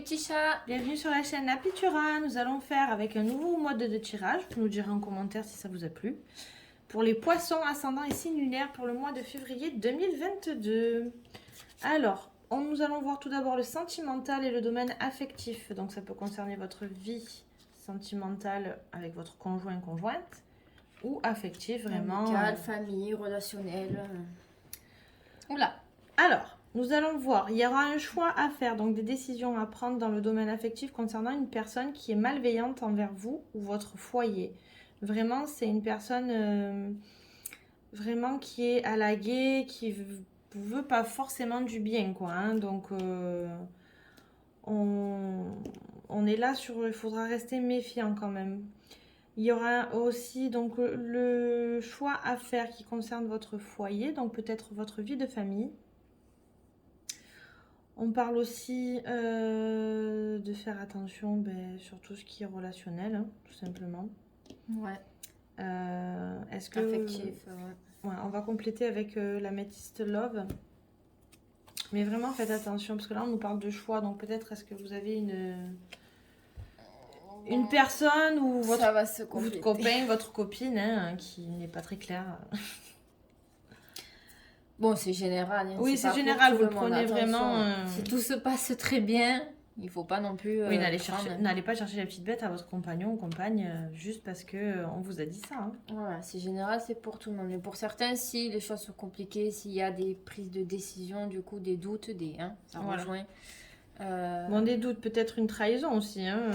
petits chats. Bienvenue sur la chaîne Apitura. Nous allons faire avec un nouveau mode de tirage. Vous nous direz en commentaire si ça vous a plu. Pour les poissons ascendants et signes lunaires pour le mois de février 2022. Alors, nous allons voir tout d'abord le sentimental et le domaine affectif. Donc ça peut concerner votre vie sentimentale avec votre conjoint, conjointe. Ou affectif, vraiment. Amical, famille, relationnel. Oula. Alors, nous allons voir. Il y aura un choix à faire, donc des décisions à prendre dans le domaine affectif concernant une personne qui est malveillante envers vous ou votre foyer. Vraiment, c'est une personne vraiment qui est à la guet, qui vous veut pas forcément du bien, quoi. Hein. Donc, on est là sur... Il faudra rester méfiant quand même. Il y aura aussi donc le choix à faire qui concerne votre foyer, donc peut-être votre vie de famille. On parle aussi de faire attention sur tout ce qui est relationnel, hein, tout simplement. Ouais. Est-ce que... Affectif, ouais, on va compléter avec l'améthyste love. Mais vraiment, faites attention, parce que là, on nous parle de choix. Donc peut-être, est-ce que vous avez une personne ou votre copain, votre copine, hein, qui n'est pas très clair. Bon, c'est général. Hein, oui, c'est général. Vous le prenez vraiment. Si tout se passe très bien, il faut pas non plus. Oui, n'allez pas chercher la petite bête à votre compagnon ou compagne juste parce que on vous a dit ça. Hein. Voilà, c'est général, c'est pour tout le monde. Mais pour certains, si les choses sont compliquées, s'il y a des prises de décision, du coup, des doutes, ça rejoint. Bon, des doutes, peut-être une trahison aussi. Hein.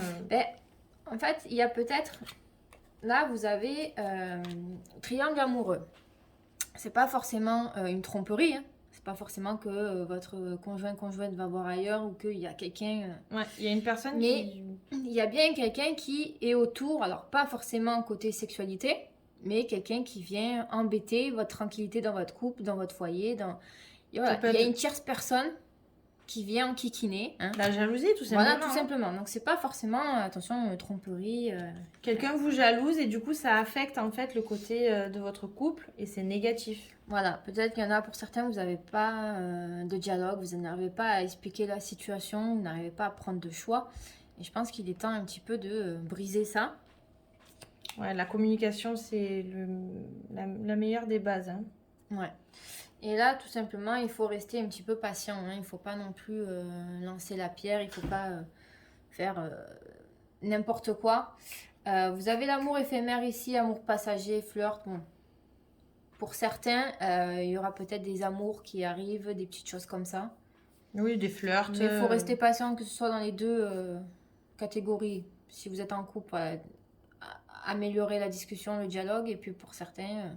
En fait, il y a peut-être... Là, vous avez triangle amoureux. C'est pas forcément une tromperie. Hein. C'est pas forcément que votre conjointe va voir ailleurs ou qu'il y a quelqu'un... Ouais, il y a une personne mais il y a bien quelqu'un qui est autour. Alors, pas forcément côté sexualité, mais quelqu'un qui vient embêter votre tranquillité dans votre couple, dans votre foyer. Il y a une tierce personne qui vient enquiquiner. Hein. La jalousie, tout simplement. Voilà, tout simplement. Donc, c'est pas forcément, attention, tromperie. Quelqu'un vous jalouse et du coup, ça affecte en fait le côté de votre couple et c'est négatif. Voilà, peut-être qu'il y en a pour certains, vous n'avez pas de dialogue, vous n'arrivez pas à expliquer la situation, vous n'arrivez pas à prendre de choix. Et je pense qu'il est temps un petit peu de briser ça. Ouais, la communication, c'est la meilleure des bases. Hein. Ouais. Et là, tout simplement, il faut rester un petit peu patient. Hein. Il ne faut pas non plus lancer la pierre. Il ne faut pas faire n'importe quoi. Vous avez l'amour éphémère ici, amour passager, flirt. Bon. Pour certains, il y aura peut-être des amours qui arrivent, des petites choses comme ça. Oui, des flirts. Mais il faut rester patient, que ce soit dans les deux catégories. Si vous êtes en couple, améliorer la discussion, le dialogue. Et puis pour certains...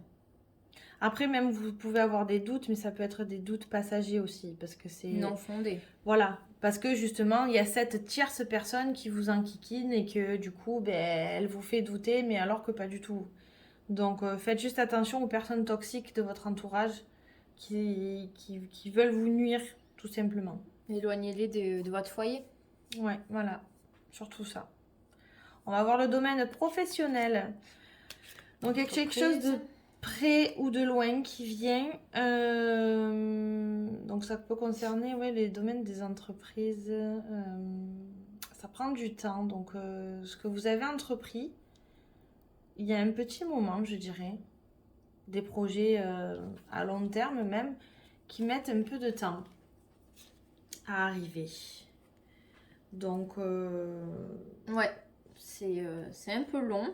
Après, même, vous pouvez avoir des doutes, mais ça peut être des doutes passagers aussi, parce que c'est... non fondés. Voilà, parce que justement, il y a cette tierce personne qui vous enquiquine et que du coup, elle vous fait douter, mais alors que pas du tout. Donc, faites juste attention aux personnes toxiques de votre entourage qui veulent vous nuire, tout simplement. Éloignez-les de votre foyer. Ouais, voilà, surtout ça. On va voir le domaine professionnel. Donc, il y a quelque chose de... près ou de loin qui vient. Donc ça peut concerner les domaines des entreprises. Ça prend du temps. Donc ce que vous avez entrepris, il y a un petit moment, je dirais, des projets à long terme même, qui mettent un peu de temps à arriver. Donc... ouais, c'est un peu lent.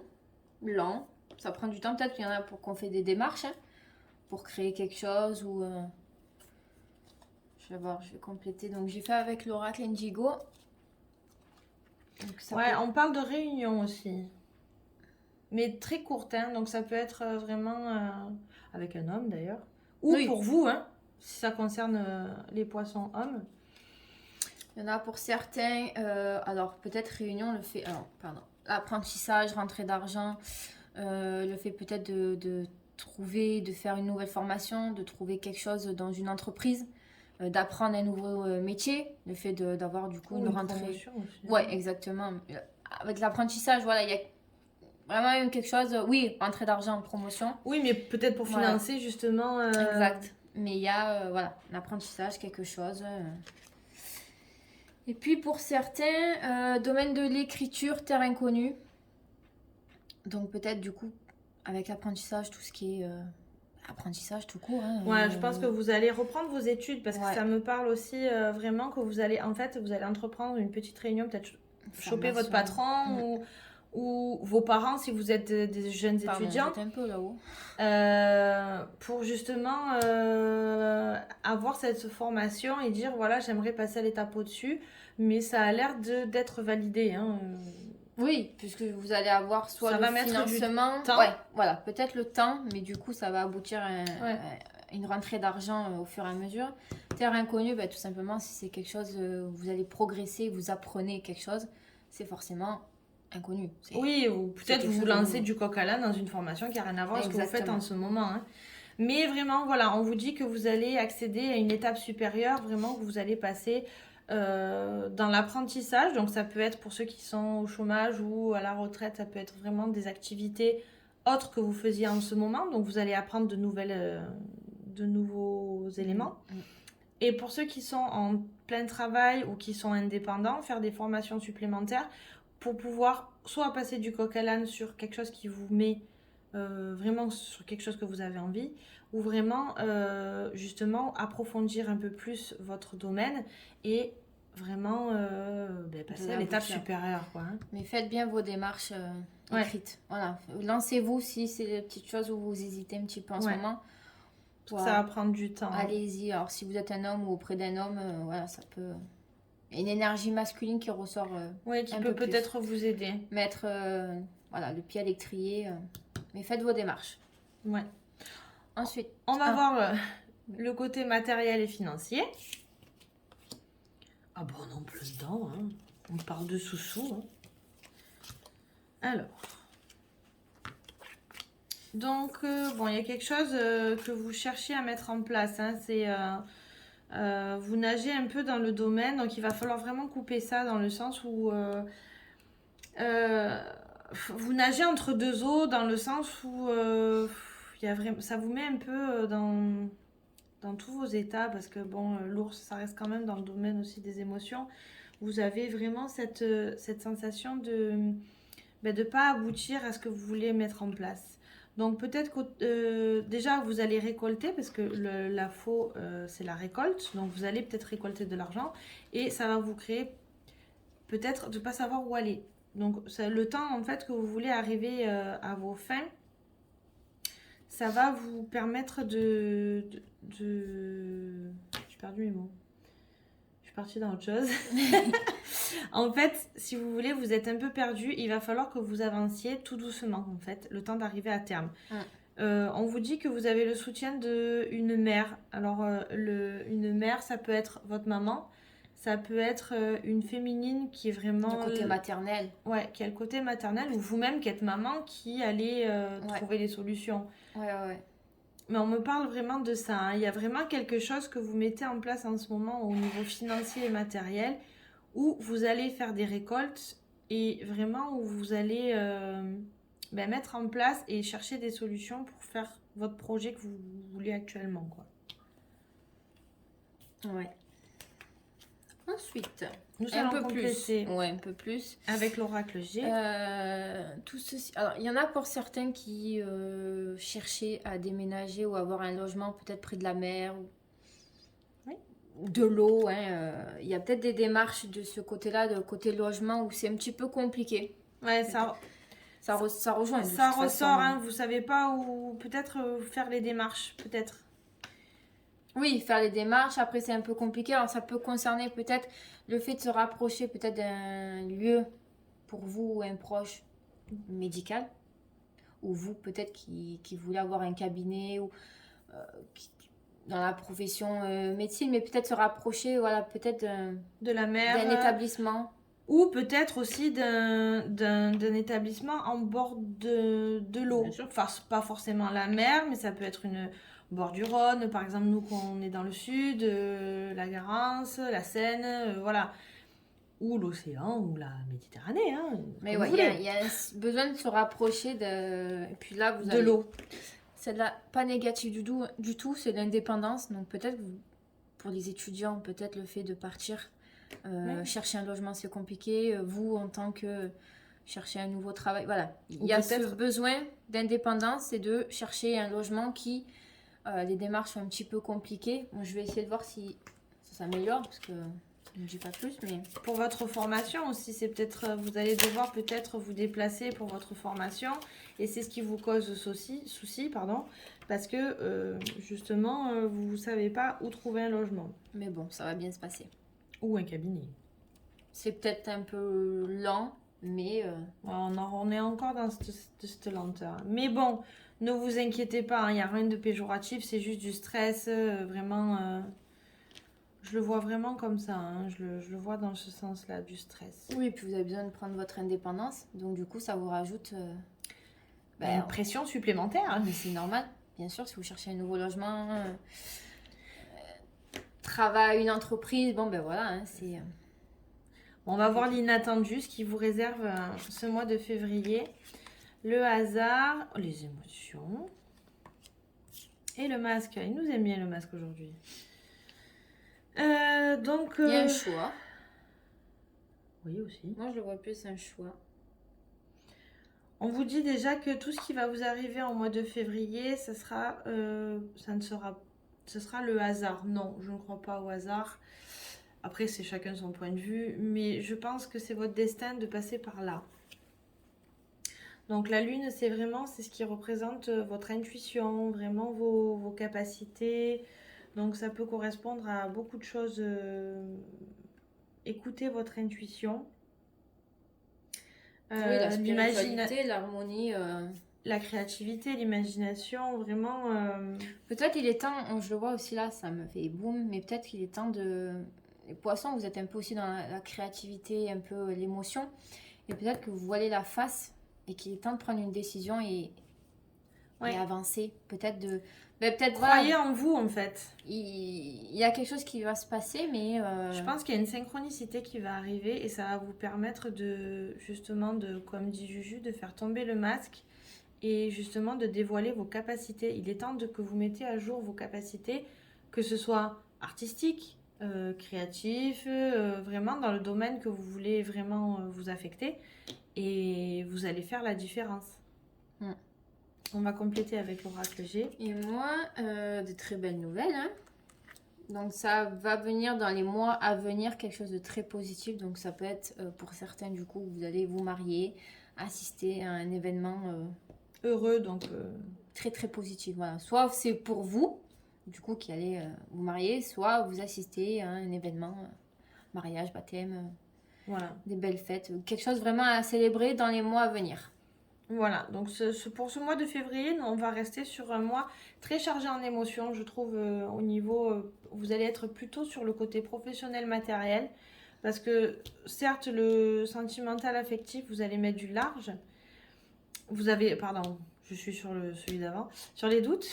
Ça prend du temps, peut-être qu'il y en a pour qu'on fait des démarches hein, pour créer quelque chose ou... Je vais voir, je vais compléter. Donc j'ai fait avec l'oracle Indigo. On parle de réunion aussi. Mais très courte, hein, donc ça peut être vraiment avec un homme d'ailleurs. Ou pour vous, hein, si ça concerne les poissons hommes. Il y en a pour certains, alors peut-être réunion le fait... Alors, pardon. Apprentissage, rentrée d'argent... le fait peut-être de trouver, de faire une nouvelle formation, de trouver quelque chose dans une entreprise, d'apprendre un nouveau métier, le fait d'avoir du coup une rentrée. Aussi, ouais, exactement. Avec l'apprentissage, voilà, il y a vraiment quelque chose, oui, rentrée d'argent, promotion. Oui, mais peut-être pour financer justement. Exact. Mais il y a, voilà, l'apprentissage, quelque chose. Et puis pour certains, domaine de l'écriture, terre inconnue. Donc peut-être du coup, avec l'apprentissage, tout ce qui est apprentissage tout court. Hein, Ouais, je pense que vous allez reprendre vos études parce que Ouais. ça me parle aussi vraiment que vous allez, en fait, vous allez entreprendre une petite réunion, peut-être choper votre formation. patron ou vos parents si vous êtes des jeunes Pardon, étudiants. j'étais un peu là-haut. Pour justement avoir cette formation et dire voilà, j'aimerais passer à l'étape au-dessus, mais ça a l'air d'être validé. Hein. Oui, puisque vous allez avoir soit Ça le va mettre du financement, temps. ouais, voilà, peut-être le temps, mais du coup, ça va aboutir à Ouais. une rentrée d'argent au fur et à mesure. Terre inconnue, bah, tout simplement, si c'est quelque chose, vous allez progresser, vous apprenez quelque chose, c'est forcément inconnu. Oui, ou peut-être quelque vous chose de lancez nouveau. du coq à l'âne dans une formation qui n'a rien à voir avec ce que vous faites Exactement. en ce moment. Hein. Mais vraiment, voilà, on vous dit que vous allez accéder à une étape supérieure, vraiment que vous allez passer dans l'apprentissage. Donc ça peut être pour ceux qui sont au chômage ou à la retraite, ça peut être vraiment des activités autres que vous faisiez en ce moment. Donc vous allez apprendre de nouveaux éléments. Et pour ceux qui sont en plein travail ou qui sont indépendants, faire des formations supplémentaires pour pouvoir soit passer du coq à l'âne sur quelque chose qui vous met vraiment sur quelque chose que vous avez envie, ou vraiment justement approfondir un peu plus votre domaine et vraiment passer à l'étape supérieure. Quoi, hein. Mais faites bien vos démarches écrites. Voilà. Lancez-vous si c'est des petites choses où vous hésitez un petit peu en ce moment. Voilà. Ça va prendre du temps. Allez-y. Alors si vous êtes un homme ou auprès d'un homme, voilà, ça peut... Il y a une énergie masculine qui ressort qui peut peut-être vous aider. Mettre voilà, le pied à l'étrier. Mais faites vos démarches. Ouais. Ensuite. On va voir le côté matériel et financier. Ah bon, on est en plein dedans. Hein. On parle de sous-sous. Hein. Alors. Donc, bon, il y a quelque chose que vous cherchez à mettre en place. Hein. C'est... vous nagez un peu dans le domaine, donc il va falloir vraiment couper ça dans le sens où vous nagez entre deux eaux, dans le sens où ça vous met un peu dans tous vos états, parce que bon, l'ours, ça reste quand même dans le domaine aussi des émotions. Vous avez vraiment cette sensation de ne pas aboutir à ce que vous voulez mettre en place. Donc peut-être que déjà vous allez récolter parce que la faux c'est la récolte, donc vous allez peut-être récolter de l'argent et ça va vous créer peut-être de ne pas savoir où aller. Donc le temps en fait que vous voulez arriver à vos fins, ça va vous permettre de... J'ai perdu mes mots. Je suis partie dans autre chose. En fait, si vous voulez, vous êtes un peu perdu. Il va falloir que vous avanciez tout doucement, en fait, le temps d'arriver à terme. On vous dit que vous avez le soutien d'une mère. Alors, une mère, ça peut être votre maman. Ça peut être une féminine qui est vraiment... Le côté maternel. Ouais, qui a le côté maternel. Ou vous-même qui êtes maman qui allez trouver des solutions. Ouais. Mais on me parle vraiment de ça. Hein. Il y a vraiment quelque chose que vous mettez en place en ce moment au niveau financier et matériel où vous allez faire des récoltes et vraiment où vous allez mettre en place et chercher des solutions pour faire votre projet que vous voulez actuellement. Quoi. Ouais. Ensuite, nous allons compléter un peu plus avec l'oracle G. Tout ceci. Alors, il y en a pour certains qui cherchaient à déménager ou avoir un logement peut-être près de la mer ou de l'eau. Hein. Il y a peut-être des démarches de ce côté-là, de côté logement, où c'est un petit peu compliqué. Ouais, ça rejoint. Ça ressort, hein, vous savez pas où peut-être faire les démarches, peut-être. Oui, faire les démarches, après c'est un peu compliqué. Alors ça peut concerner peut-être le fait de se rapprocher peut-être d'un lieu pour vous ou un proche médical. Ou vous peut-être qui voulez avoir un cabinet ou dans la profession médecine, mais peut-être se rapprocher peut-être de la mer, d'un établissement. Ou peut-être aussi d'un établissement en bord de l'eau. Enfin, pas forcément la mer, mais ça peut être une... bord du Rhône, par exemple, nous, quand on est dans le sud, la Garance, la Seine, voilà. Ou l'océan, ou la Méditerranée. Hein, mais ouais, il y a besoin de se rapprocher de... Et puis là, vous avez... l'eau. C'est pas négatif du tout, c'est l'indépendance. Donc peut-être, pour les étudiants, peut-être le fait de partir Oui. Chercher un logement, c'est compliqué. Vous, en tant que chercher un nouveau travail, voilà. Il Ou y a ce peut-être- besoin d'indépendance et de chercher un logement qui, les démarches sont un petit peu compliquées. Bon, je vais essayer de voir si ça s'améliore, parce que je ne dis pas plus, mais... Pour votre formation aussi, c'est peut-être, vous allez devoir peut-être vous déplacer pour votre formation. Et c'est ce qui vous cause souci, pardon, parce que justement, vous ne savez pas où trouver un logement Mais bon, ça va bien se passer. ou un cabinet. C'est peut-être un peu lent, mais On est encore dans cette lenteur. Mais bon, ne vous inquiétez pas, il n'y a rien de péjoratif, c'est juste du stress, vraiment. Je le vois vraiment comme ça, hein, je le vois dans ce sens-là, du stress. oui, puis vous avez besoin de prendre votre indépendance. Donc du coup, ça vous rajoute... Une pression supplémentaire. mais c'est normal. Bien sûr, si vous cherchez un nouveau logement, travail, une entreprise, bon ben voilà, hein, c'est... On va voir l'inattendu, ce qui vous réserve ce mois de février. Le hasard, les émotions et le masque. Il nous aime bien le masque aujourd'hui. Donc... Il y a un choix. Oui, aussi. Moi, je le vois plus un choix. On vous dit déjà que tout ce qui va vous arriver en mois de février, ce sera le hasard. Non, je ne crois pas au hasard. Après, c'est chacun son point de vue, mais je pense que c'est votre destin de passer par là. Donc la lune, c'est ce qui représente votre intuition, vraiment vos capacités. Donc ça peut correspondre à beaucoup de choses. Écoutez votre intuition. Oui, la spiritualité, l'harmonie. La créativité, l'imagination, vraiment... Peut-être il est temps, je le vois aussi là, ça me fait boum, mais peut-être qu'il est temps de... Les poissons, vous êtes un peu aussi dans la créativité, un peu l'émotion, et peut-être que vous voilez la face et qu'il est temps de prendre une décision et avancer. Peut-être de... Mais peut-être croyez en vous en fait. Il y a quelque chose qui va se passer, mais... Je pense qu'il y a une synchronicité qui va arriver et ça va vous permettre de, justement, comme dit Juju, de faire tomber le masque et justement de dévoiler vos capacités. Il est temps que vous mettez à jour vos capacités, que ce soit artistique, créatif, vraiment dans le domaine que vous voulez vraiment vous affecter et vous allez faire la différence. On va compléter avec l'oracle G. Et moi, de très belles nouvelles. Hein. Donc ça va venir dans les mois à venir quelque chose de très positif. Donc ça peut être pour certains du coup, vous allez vous marier, assister à un événement heureux, donc très très positif. Voilà. Soit c'est pour vous, du coup, qui allez vous marier, soit vous assistez à un événement, mariage, baptême, voilà. Des belles fêtes, quelque chose vraiment à célébrer dans les mois à venir. Voilà, donc pour ce mois de février, on va rester sur un mois très chargé en émotions, je trouve, au niveau... vous allez être plutôt sur le côté professionnel, matériel, parce que certes, le sentimental, affectif, vous allez mettre du large. Vous avez... Pardon, je suis sur celui d'avant. Sur les doutes.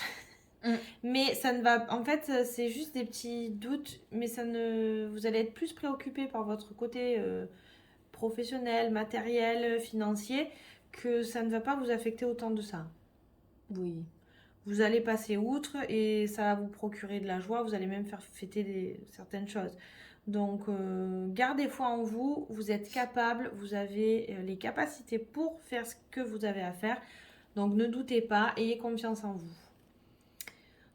Mais ça ne va... En fait, c'est juste des petits doutes, mais vous allez être plus préoccupé par votre côté professionnel, matériel, financier, que ça ne va pas vous affecter autant de ça. Oui. Vous allez passer outre et ça va vous procurer de la joie. Vous allez même faire fêter certaines choses. Donc, gardez foi en vous. Vous êtes capable. Vous avez les capacités pour faire ce que vous avez à faire. Donc, ne doutez pas. Ayez confiance en vous.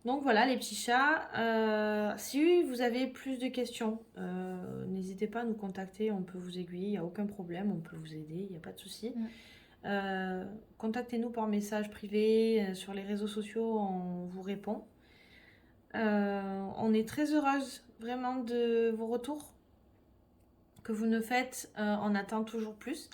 Donc, voilà les petits chats. Si vous avez plus de questions, n'hésitez pas à nous contacter. On peut vous aiguiller. Il n'y a aucun problème. On peut vous aider. Il n'y a pas de souci. Contactez-nous par message privé sur les réseaux sociaux, on vous répond. On est très heureuse vraiment de vos retours que vous nous faites. On attend toujours plus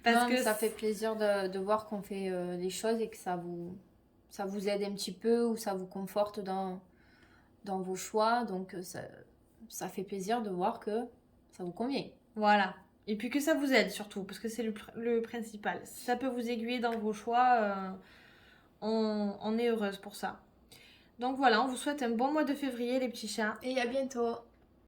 parce que ça fait plaisir de voir qu'on fait les choses et que ça vous aide un petit peu ou ça vous conforte dans vos choix. Donc ça fait plaisir de voir que ça vous convient. Voilà. Et puis que ça vous aide surtout, parce que c'est le principal. Si ça peut vous aiguiller dans vos choix, on est heureuse pour ça. Donc voilà, on vous souhaite un bon mois de février les petits chats. Et à bientôt.